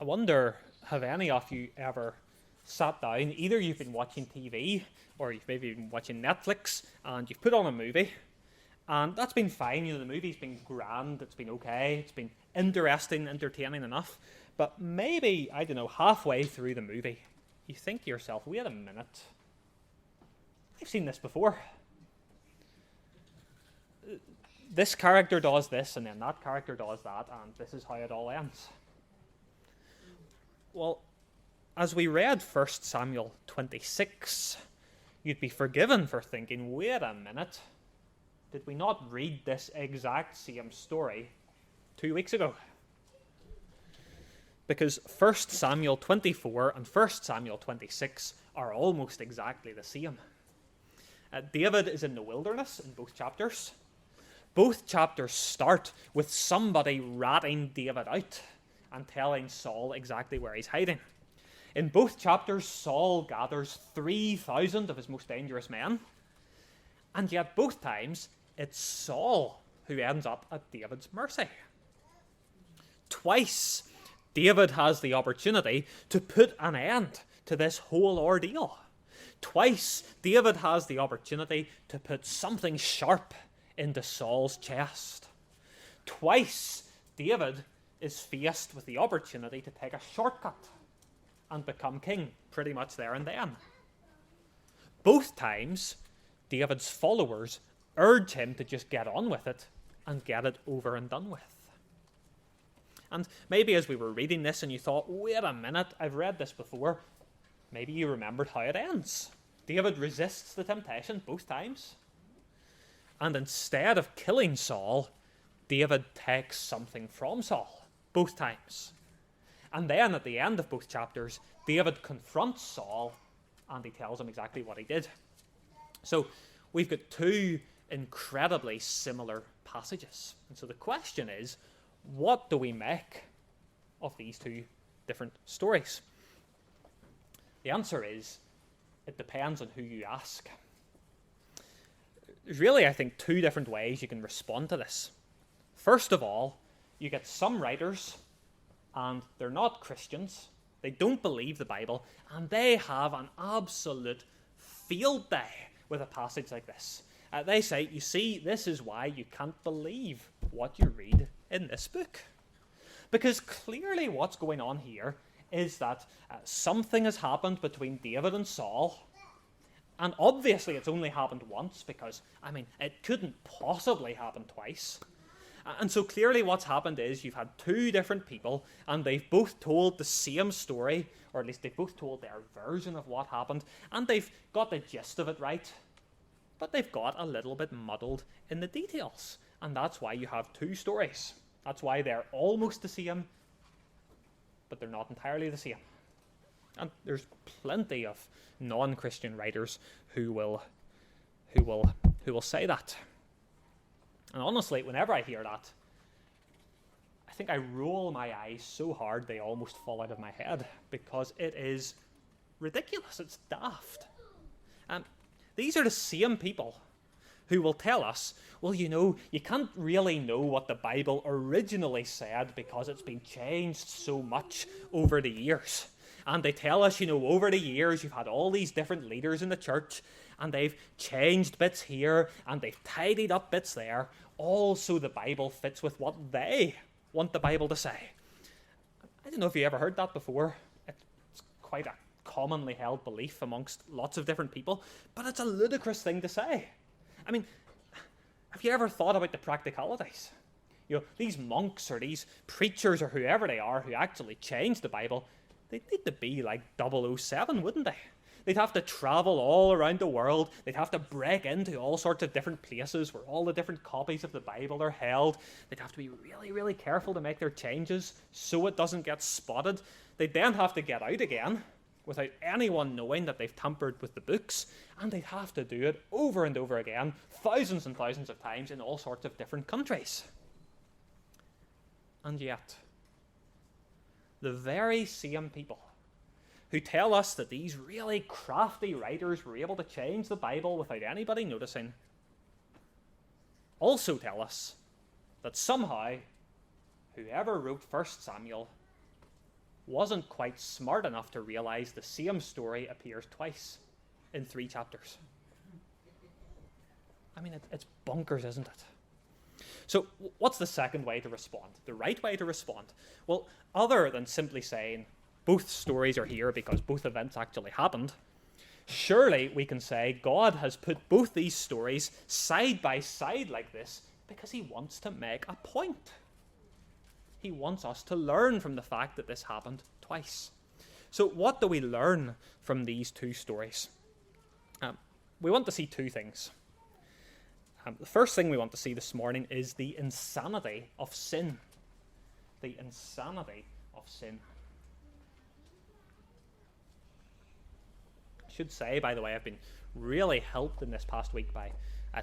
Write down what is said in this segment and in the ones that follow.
I wonder, have any of you ever sat down, either you've been watching TV or you've maybe been watching Netflix and you've put on a movie and that's been fine, the movie's been grand, it's been okay, it's been interesting, entertaining enough, but maybe, I don't know, halfway through the movie, you think to yourself, wait a minute, I've seen this before. This character does this and then that character does that and this is how it all ends. Well, as we read 1 Samuel 26, you'd be forgiven for thinking, wait a minute, did we not read this exact same story 2 weeks ago? Because 1 Samuel 24 and 1 Samuel 26 are almost exactly the same. David is in the wilderness in both chapters. Both chapters start with somebody ratting David out and telling Saul exactly where he's hiding. In both chapters, Saul gathers 3,000 of his most dangerous men, and yet both times it's Saul who ends up at David's mercy. Twice, David has the opportunity to put an end to this whole ordeal. Twice, David has the opportunity to put something sharp into Saul's chest. Twice, David is faced with the opportunity to take a shortcut and become king pretty much there and then. Both times, David's followers urge him to just get on with it and get it over and done with. And maybe as we were reading this and you thought, wait a minute, I've read this before, maybe you remembered how it ends. David resists the temptation both times. And instead of killing Saul, David takes something from Saul both times. And then at the end of both chapters, David confronts Saul and he tells him exactly what he did. So we've got two incredibly similar passages. And so the question is, what do we make of these two different stories? The answer is, it depends on who you ask. There's really, I think, two different ways you can respond to this. First of all, you get some writers, and they're not Christians, they don't believe the Bible, and they have an absolute field day with a passage like this. They say, you see, this is why you can't believe what you read in this book. Because clearly what's going on here is that something has happened between David and Saul, and obviously it's only happened once because, it couldn't possibly happen twice. And so clearly what's happened is you've had two different people and they've both told the same story, or at least they've both told their version of what happened, and they've got the gist of it right, but they've got a little bit muddled in the details. And that's why you have two stories. That's why they're almost the same, but they're not entirely the same. And there's plenty of non-Christian writers who will say that. And honestly, whenever I hear that, I think I roll my eyes so hard they almost fall out of my head, because it is ridiculous. It's daft. These are the same people who will tell us, well, you can't really know what the Bible originally said because it's been changed so much over the years. And they tell us, over the years you've had all these different leaders in the church and they've changed bits here and they've tidied up bits there, all so the Bible fits with what they want the Bible to say. I don't know if you ever heard that before. It's quite a commonly held belief amongst lots of different people, but it's a ludicrous thing to say. Have you ever thought about the practicalities? These monks or these preachers or whoever they are who actually changed the Bible, they'd need to be like 007, wouldn't they? They'd have to travel all around the world. They'd have to break into all sorts of different places where all the different copies of the Bible are held. They'd have to be really, really careful to make their changes so it doesn't get spotted. They'd then have to get out again without anyone knowing that they've tampered with the books, and they'd have to do it over and over again, thousands and thousands of times in all sorts of different countries. And yet, the very same people who tell us that these really crafty writers were able to change the Bible without anybody noticing, also tell us that somehow whoever wrote 1 Samuel wasn't quite smart enough to realize the same story appears twice in 3 chapters. I mean, it's bonkers, isn't it? So what's the second way to respond? The right way to respond? Well, other than simply saying both stories are here because both events actually happened, surely we can say God has put both these stories side by side like this because he wants to make a point. He wants us to learn from the fact that this happened twice. So what do we learn from these 2 stories? We want to see 2 things. The first thing we want to see this morning is the insanity of sin. The insanity of sin. I should say, by the way, I've been really helped in this past week by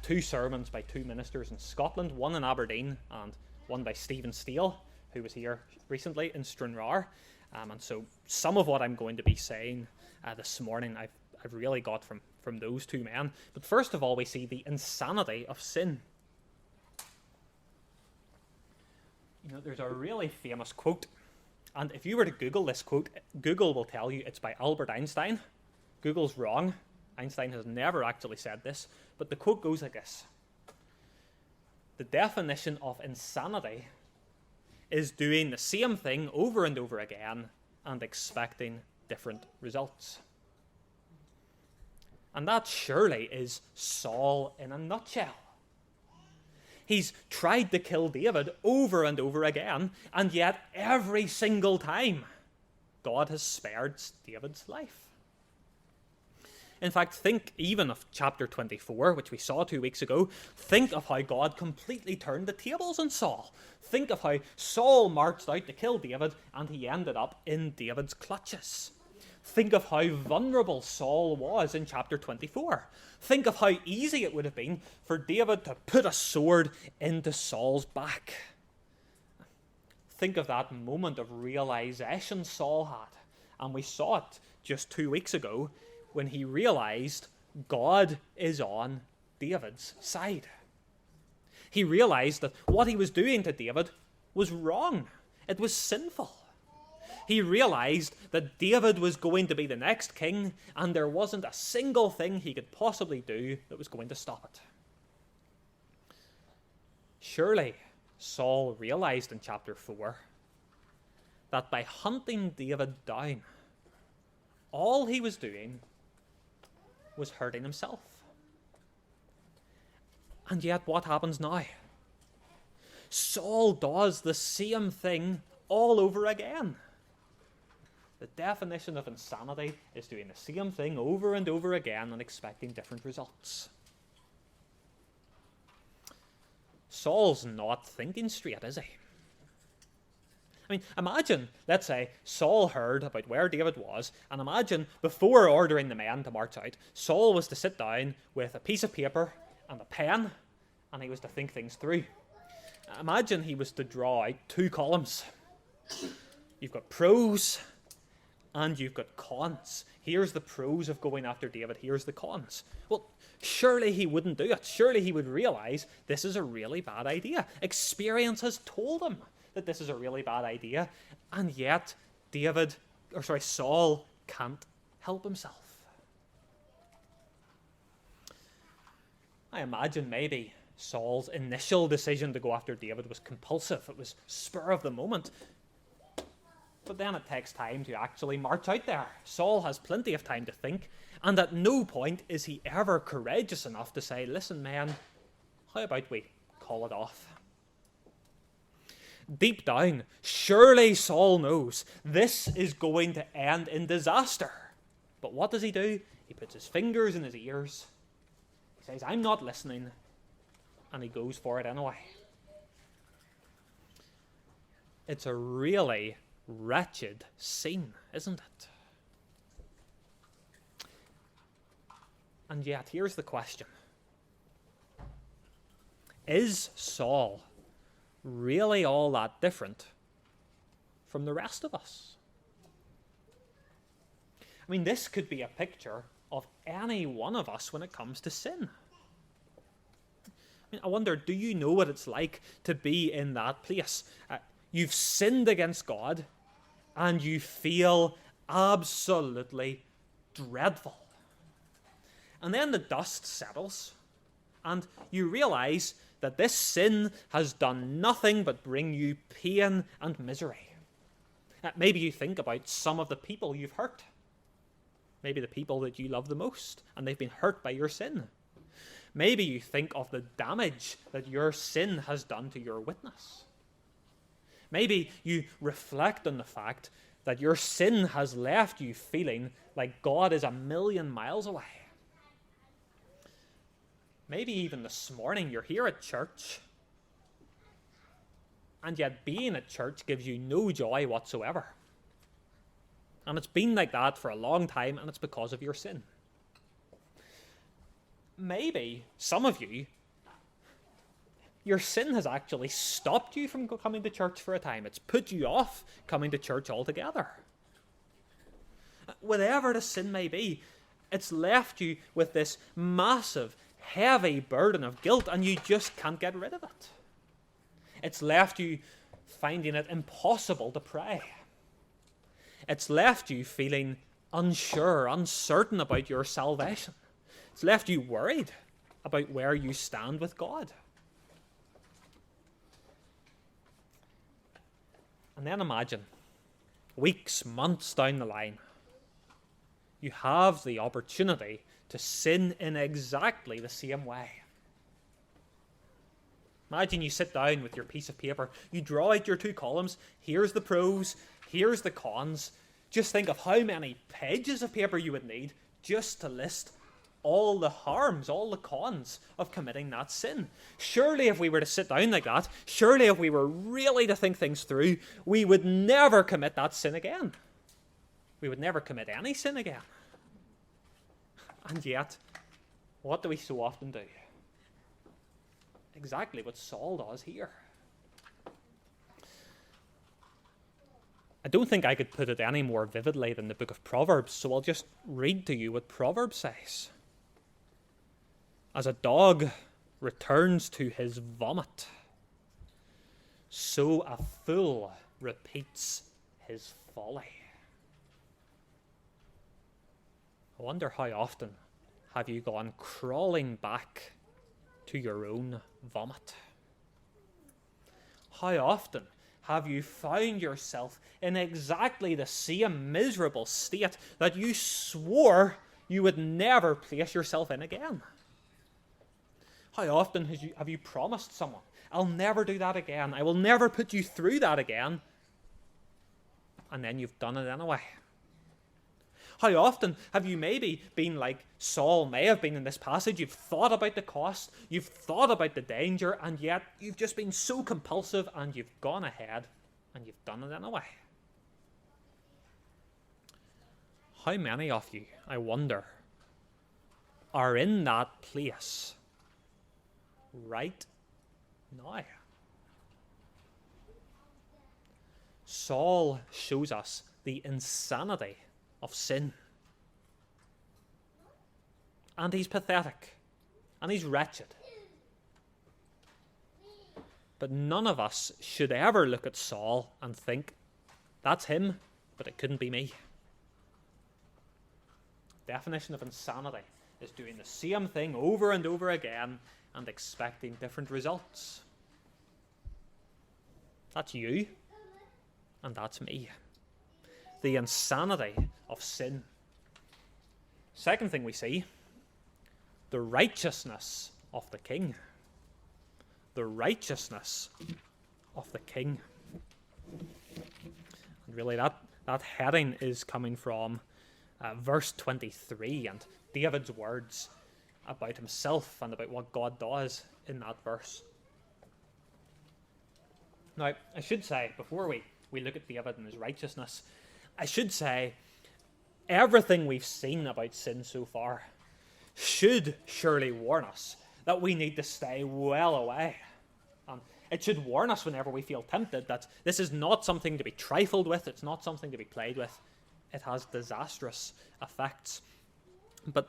2 sermons by 2 ministers in Scotland, one in Aberdeen and one by Stephen Steele, who was here recently in Stranraer. And so some of what I'm going to be saying this morning I've really got from those 2 men. But first of all, we see the insanity of sin. You know, there's a really famous quote, and if you were to Google this quote, Google will tell you it's by Albert Einstein. Google's wrong. Einstein has never actually said this, but the quote goes like this: "The definition of insanity is doing the same thing over and over again and expecting different results." And that surely is Saul in a nutshell. He's tried to kill David over and over again, and yet every single time God has spared David's life. In fact, think even of chapter 24, which we saw 2 weeks ago. Think of how God completely turned the tables on Saul. Think of how Saul marched out to kill David, and he ended up in David's clutches. Think of how vulnerable Saul was in chapter 24. Think of how easy it would have been for David to put a sword into Saul's back. Think of that moment of realization Saul had. And we saw it just 2 weeks ago when he realized God is on David's side. He realized that what he was doing to David was wrong. It was sinful. He realized that David was going to be the next king, and there wasn't a single thing he could possibly do that was going to stop it. Surely Saul realized in chapter 4 that by hunting David down, all he was doing was hurting himself. And yet what happens now? Saul does the same thing all over again. The definition of insanity is doing the same thing over and over again and expecting different results. Saul's not thinking straight, is he? I mean, imagine, let's say, Saul heard about where David was, and imagine before ordering the men to march out, Saul was to sit down with a piece of paper and a pen, and he was to think things through. Imagine he was to draw out 2 columns. You've got pros and you've got cons. Here's the pros of going after David, here's the cons. Well, surely he wouldn't do it. Surely he would realize this is a really bad idea. Experience has told him that this is a really bad idea, and yet Saul can't help himself. I imagine maybe Saul's initial decision to go after David was compulsive. It was spur of the moment. But then it takes time to actually march out there. Saul has plenty of time to think, and at no point is he ever courageous enough to say, listen, man, how about we call it off? Deep down, surely Saul knows this is going to end in disaster. But what does he do? He puts his fingers in his ears. He says, I'm not listening. And he goes for it anyway. It's a really wretched scene, isn't it? And yet, here's the question. Is Saul really all that different from the rest of us? I mean, this could be a picture of any one of us when it comes to sin. I wonder, do you know what it's like to be in that place? You've sinned against God, and you feel absolutely dreadful. And then the dust settles, and you realize that this sin has done nothing but bring you pain and misery. Maybe you think about some of the people you've hurt. Maybe the people that you love the most, and they've been hurt by your sin. Maybe you think of the damage that your sin has done to your witness. Maybe you reflect on the fact that your sin has left you feeling like God is 1,000,000 miles away. Maybe even this morning you're here at church, and yet being at church gives you no joy whatsoever. And it's been like that for a long time, and it's because of your sin. Maybe some of you, your sin has actually stopped you from coming to church for a time. It's put you off coming to church altogether. Whatever the sin may be, it's left you with this massive, heavy burden of guilt, and you just can't get rid of it. It's left you finding it impossible to pray. It's left you feeling unsure, uncertain about your salvation. It's left you worried about where you stand with God. And then imagine, weeks, months down the line, you have the opportunity to sin in exactly the same way. Imagine you sit down with your piece of paper, you draw out your 2 columns, here's the pros, here's the cons. Just think of how many pages of paper you would need just to list all the harms, all the cons of committing that sin. Surely if we were to sit down like that, surely if we were really to think things through, we would never commit that sin again. We would never commit any sin again. And yet, what do we so often do? Exactly what Saul does here. I don't think I could put it any more vividly than the book of Proverbs, so I'll just read to you what Proverbs says. As a dog returns to his vomit, so a fool repeats his folly. I wonder how often have you gone crawling back to your own vomit? How often have you found yourself in exactly the same miserable state that you swore you would never place yourself in again? How often have you promised someone, I'll never do that again, I will never put you through that again, and then you've done it anyway? How often have you maybe been like Saul may have been in this passage? You've thought about the cost, you've thought about the danger, and yet you've just been so compulsive and you've gone ahead and you've done it anyway. How many of you, I wonder, are in that place right now? Saul shows us the insanity of sin. And he's pathetic. And he's wretched. But none of us should ever look at Saul and think, that's him, but it couldn't be me. Definition of insanity is doing the same thing over and over again and expecting different results. That's you, and that's me. The insanity of sin. Second thing we see, the righteousness of the king. The righteousness of the king. And really that heading is coming from verse 23 and David's words about himself and about what God does in that verse. Now, I should say, before we look at David and his righteousness, I should say everything we've seen about sin so far should surely warn us that we need to stay well away. It should warn us whenever we feel tempted that this is not something to be trifled with, it's not something to be played with. It has disastrous effects. But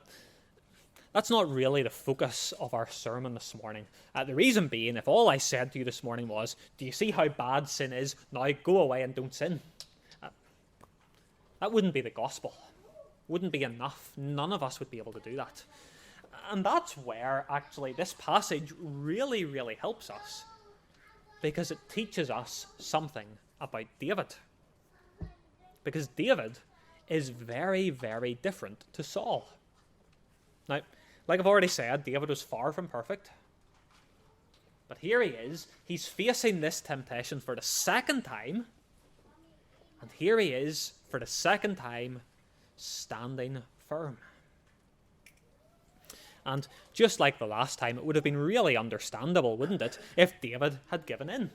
that's not really the focus of our sermon this morning. The reason being, if all I said to you this morning was, do you see how bad sin is? Now go away and don't sin. That wouldn't be the gospel. Wouldn't be enough. None of us would be able to do that. And that's where, actually, this passage really, really helps us, because it teaches us something about David. Because David is very, very different to Saul. Now, like I've already said, David was far from perfect. But here he is. He's facing this temptation for the second time. And here he is, for the second time, standing firm. And just like the last time, it would have been really understandable, wouldn't it, if David had given in.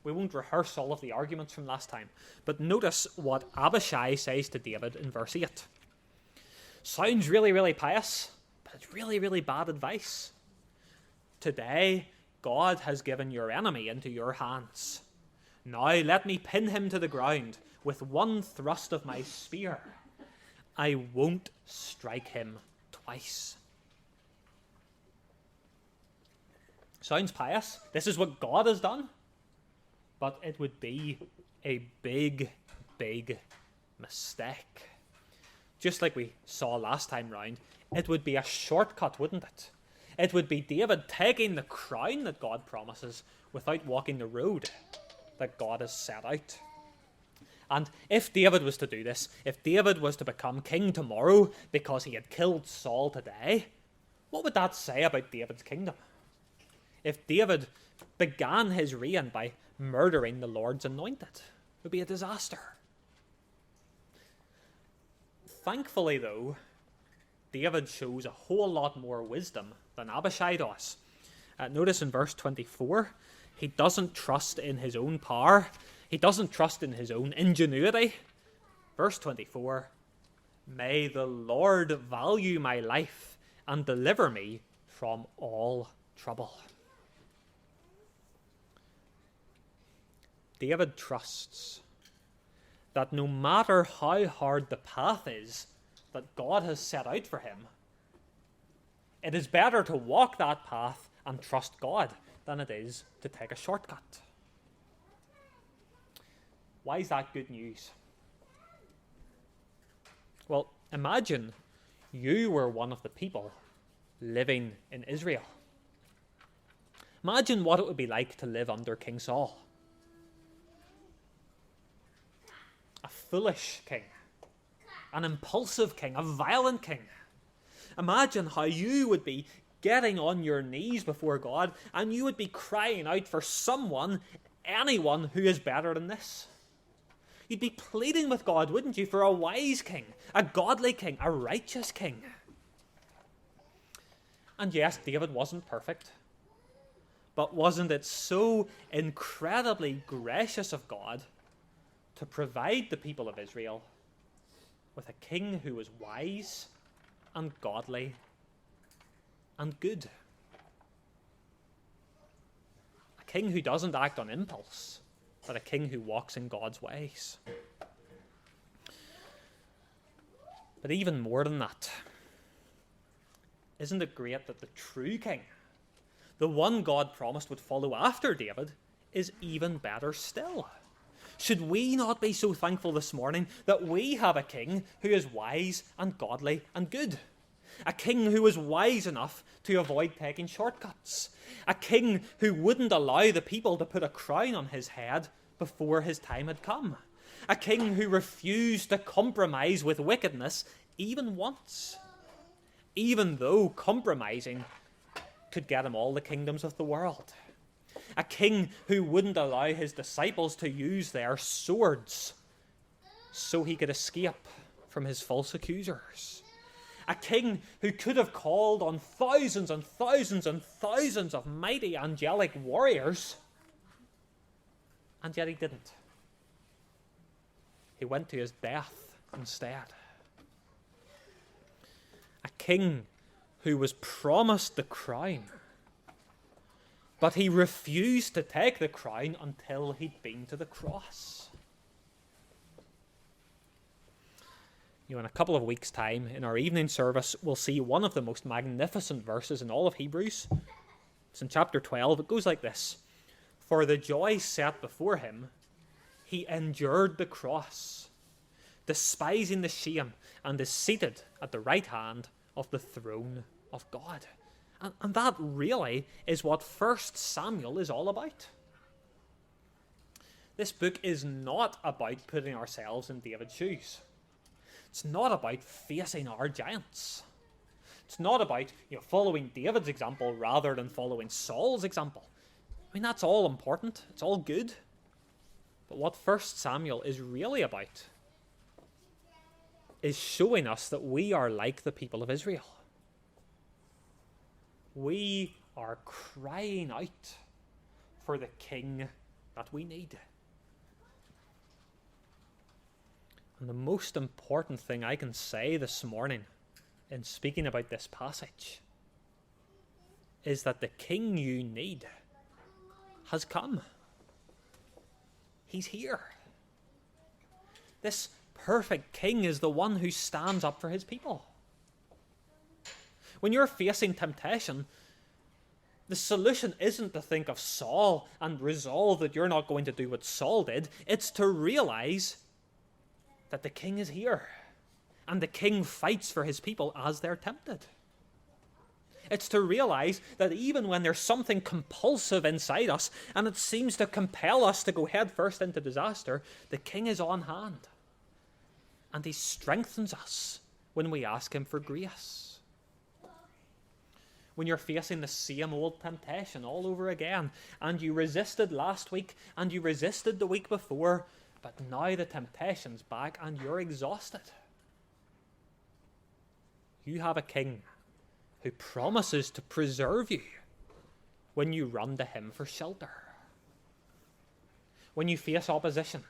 We won't rehearse all of the arguments from last time, but notice what Abishai says to David in verse 8. Sounds really, really pious, but it's really, really bad advice. Today, God has given your enemy into your hands. Now let me pin him to the ground with one thrust of my spear. I won't strike him twice. Sounds pious. This is what God has done. But it would be a big, big mistake. Just like we saw last time round, it would be a shortcut, wouldn't it? It would be David taking the crown that God promises without walking the road that God has set out. And if David was to do this, if David was to become king tomorrow because he had killed Saul today, what would that say about David's kingdom? If David began his reign by murdering the Lord's anointed, it would be a disaster. Thankfully, though, David shows a whole lot more wisdom than Abishai does. Notice in verse 24, he doesn't trust in his own power. He doesn't trust in his own ingenuity. Verse 24, may the Lord value my life and deliver me from all trouble. David trusts that no matter how hard the path is that God has set out for him, it is better to walk that path and trust God than it is to take a shortcut. Why is that good news? Well, imagine you were one of the people living in Israel. Imagine what it would be like to live under King Saul. A foolish king, an impulsive king, a violent king. Imagine how you would be getting on your knees before God and you would be crying out for someone, anyone who is better than this. You'd be pleading with God, wouldn't you, for a wise king, a godly king, a righteous king. And yes, David wasn't perfect. But wasn't it so incredibly gracious of God to provide the people of Israel with a king who was wise and godly and good? A king who doesn't act on impulse, but a king who walks in God's ways. But even more than that, isn't it great that the true king, the one God promised would follow after David, is even better still? Should we not be so thankful this morning that we have a king who is wise and godly and good? A king who was wise enough to avoid taking shortcuts. A king who wouldn't allow the people to put a crown on his head before his time had come. A king who refused to compromise with wickedness even once, even though compromising could get him all the kingdoms of the world. A king who wouldn't allow his disciples to use their swords so he could escape from his false accusers. A king who could have called on thousands and thousands and thousands of mighty angelic warriors, and yet he didn't. He went to his death instead. A king who was promised the crown, but he refused to take the crown until he'd been to the cross. In a couple of weeks' time, in our evening service, we'll see one of the most magnificent verses in all of Hebrews. It's in chapter 12. It goes like this: for the joy set before him, he endured the cross, despising the shame, and is seated at the right hand of the throne of God. And that really is what 1 Samuel is all about. This book is not about putting ourselves in David's shoes. It's not about facing our giants. It's not about following David's example rather than following Saul's example. I mean, that's all important. It's all good. But what 1 Samuel is really about is showing us that we are like the people of Israel. We are crying out for the king that we need. And the most important thing I can say this morning in speaking about this passage is that the king you need has come. He's here. This perfect king is the one who stands up for his people. When you're facing temptation, the solution isn't to think of Saul and resolve that you're not going to do what Saul did. It's to realize that the king is here, and the king fights for his people as they're tempted. It's to realize that even when there's something compulsive inside us, and it seems to compel us to go head first into disaster, the king is on hand. And he strengthens us when we ask him for grace. When you're facing the same old temptation all over again, and you resisted last week, and you resisted the week before, but now the temptation's back and you're exhausted. You have a king who promises to preserve you when you run to him for shelter. When you face opposition,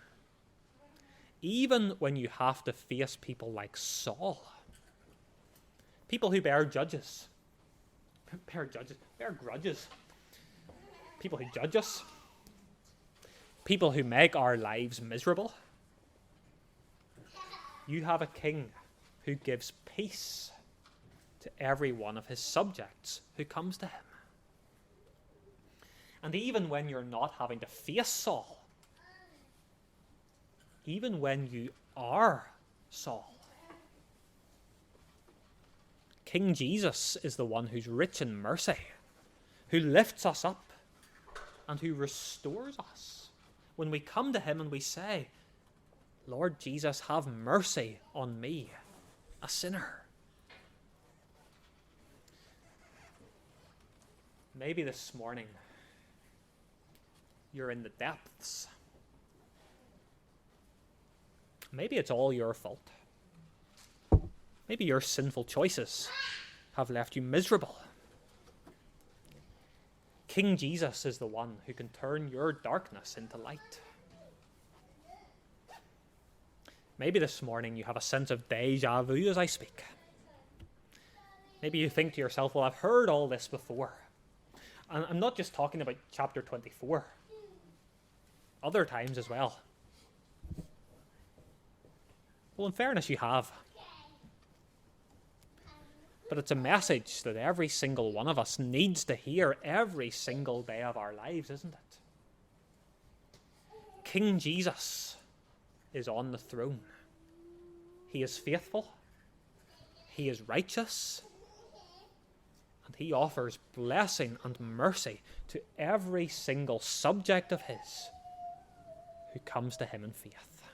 even when you have to face people like Saul, people who bear grudges, people who judge us, people who make our lives miserable, you have a king who gives peace to every one of his subjects who comes to him. And even when you're not having to face Saul, even when you are Saul, King Jesus is the one who's rich in mercy, who lifts us up and who restores us. When we come to him and we say, Lord Jesus, have mercy on me, a sinner. Maybe this morning you're in the depths. Maybe it's all your fault. Maybe your sinful choices have left you miserable. King Jesus is the one who can turn your darkness into light. Maybe this morning you have a sense of deja vu as I speak. Maybe you think to yourself, well, I've heard all this before. And I'm not just talking about chapter 24. Other times as well. Well, in fairness, you have. But it's a message that every single one of us needs to hear every single day of our lives, isn't it? King Jesus is on the throne. He is faithful. He is righteous. And he offers blessing and mercy to every single subject of his who comes to him in faith.